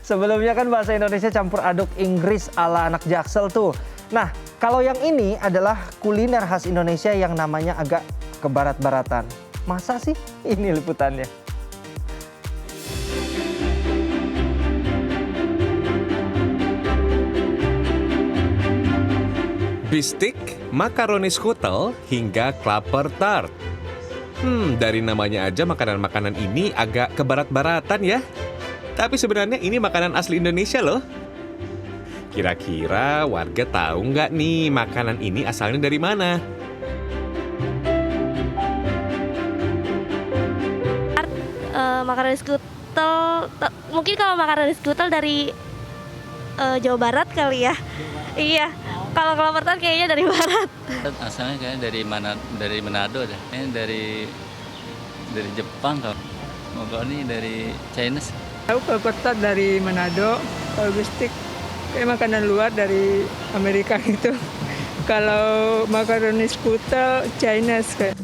Sebelumnya kan bahasa Indonesia campur aduk Inggris ala anak Jaksel tuh. Nah, kalau yang ini adalah kuliner khas Indonesia yang namanya agak ke barat-baratan. Masa sih? Ini liputannya. Bistik, makaroni skutel, hingga klaper tart. Dari namanya aja makanan-makanan ini agak ke barat-baratan ya. Tapi sebenarnya ini makanan asli Indonesia loh. Kira-kira warga tahu nggak nih makanan ini asalnya dari mana? Makanan skutel, mungkin kalau makanan skutel dari Jawa Barat kali ya. Iya, kalau klaper tart kayaknya dari barat. Asalnya kayaknya dari Manado deh. Kayaknya dari Jepang kalau ini dari Chinese. Tahu klaper tart dari Manado, kalau bistik kayak makanan luar dari Amerika gitu. Kalau makaroni skutel Chinese kayak.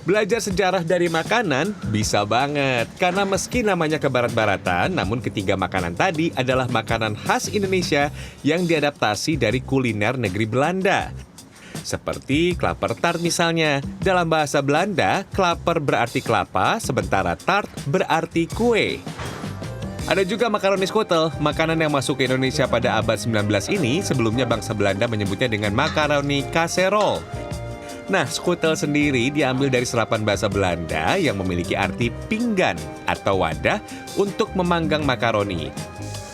Belajar sejarah dari makanan bisa banget, karena meski namanya ke barat-baratan, namun ketiga makanan tadi adalah makanan khas Indonesia yang diadaptasi dari kuliner negeri Belanda. Seperti klaper tart misalnya, dalam bahasa Belanda, klaper berarti kelapa, sementara tart berarti kue. Ada juga makaroni skutel, makanan yang masuk ke Indonesia pada abad 19 ini, sebelumnya bangsa Belanda menyebutnya dengan makaroni kaserol. Nah, skutel sendiri diambil dari serapan bahasa Belanda yang memiliki arti pinggan atau wadah untuk memanggang makaroni.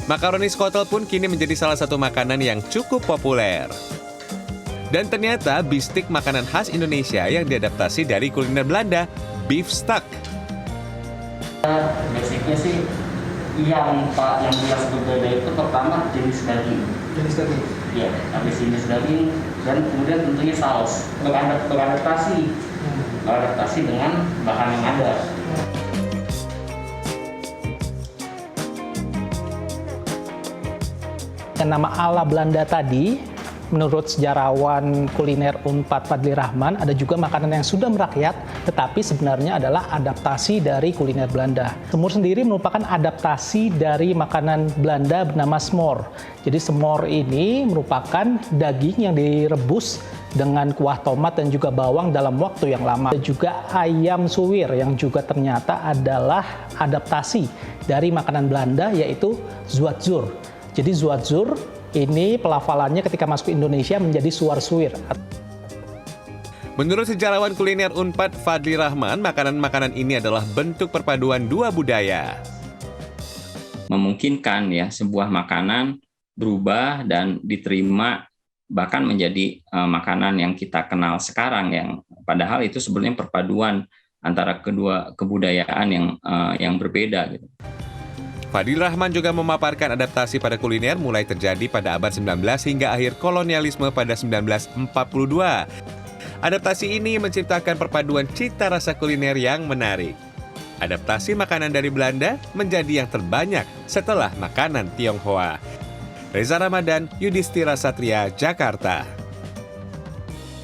Makaroni skutel pun kini menjadi salah satu makanan yang cukup populer. Dan ternyata bistik makanan khas Indonesia yang diadaptasi dari kuliner Belanda, beef stuck. Basicnya sih yang jelas berbeda itu pertama jenis daging. Iya, habis jenis daging dan kemudian tentunya saus. Beradaptasi dengan bahan yang ada. Yang nama ala Belanda tadi, menurut sejarawan kuliner Unpad Fadly Rahman, ada juga makanan yang sudah merakyat, tetapi sebenarnya adalah adaptasi dari kuliner Belanda. Semur sendiri merupakan adaptasi dari makanan Belanda bernama smor. Jadi smor ini merupakan daging yang direbus dengan kuah tomat dan juga bawang dalam waktu yang lama. Ada juga ayam suwir yang juga ternyata adalah adaptasi dari makanan Belanda, yaitu zuatzur. Jadi zuatzur ini pelafalannya ketika masuk ke Indonesia menjadi suar-suwir. Menurut sejarawan kuliner Unpad Fadly Rahman, makanan-makanan ini adalah bentuk perpaduan dua budaya. Memungkinkan ya sebuah makanan berubah dan diterima bahkan menjadi makanan yang kita kenal sekarang, yang padahal itu sebenarnya perpaduan antara kedua kebudayaan yang berbeda gitu. Fadly Rahman juga memaparkan adaptasi pada kuliner mulai terjadi pada abad 19 hingga akhir kolonialisme pada 1942. Adaptasi ini menciptakan perpaduan cita rasa kuliner yang menarik. Adaptasi makanan dari Belanda menjadi yang terbanyak setelah makanan Tionghoa. Reza Ramadan, Yudhistira Satria, Jakarta.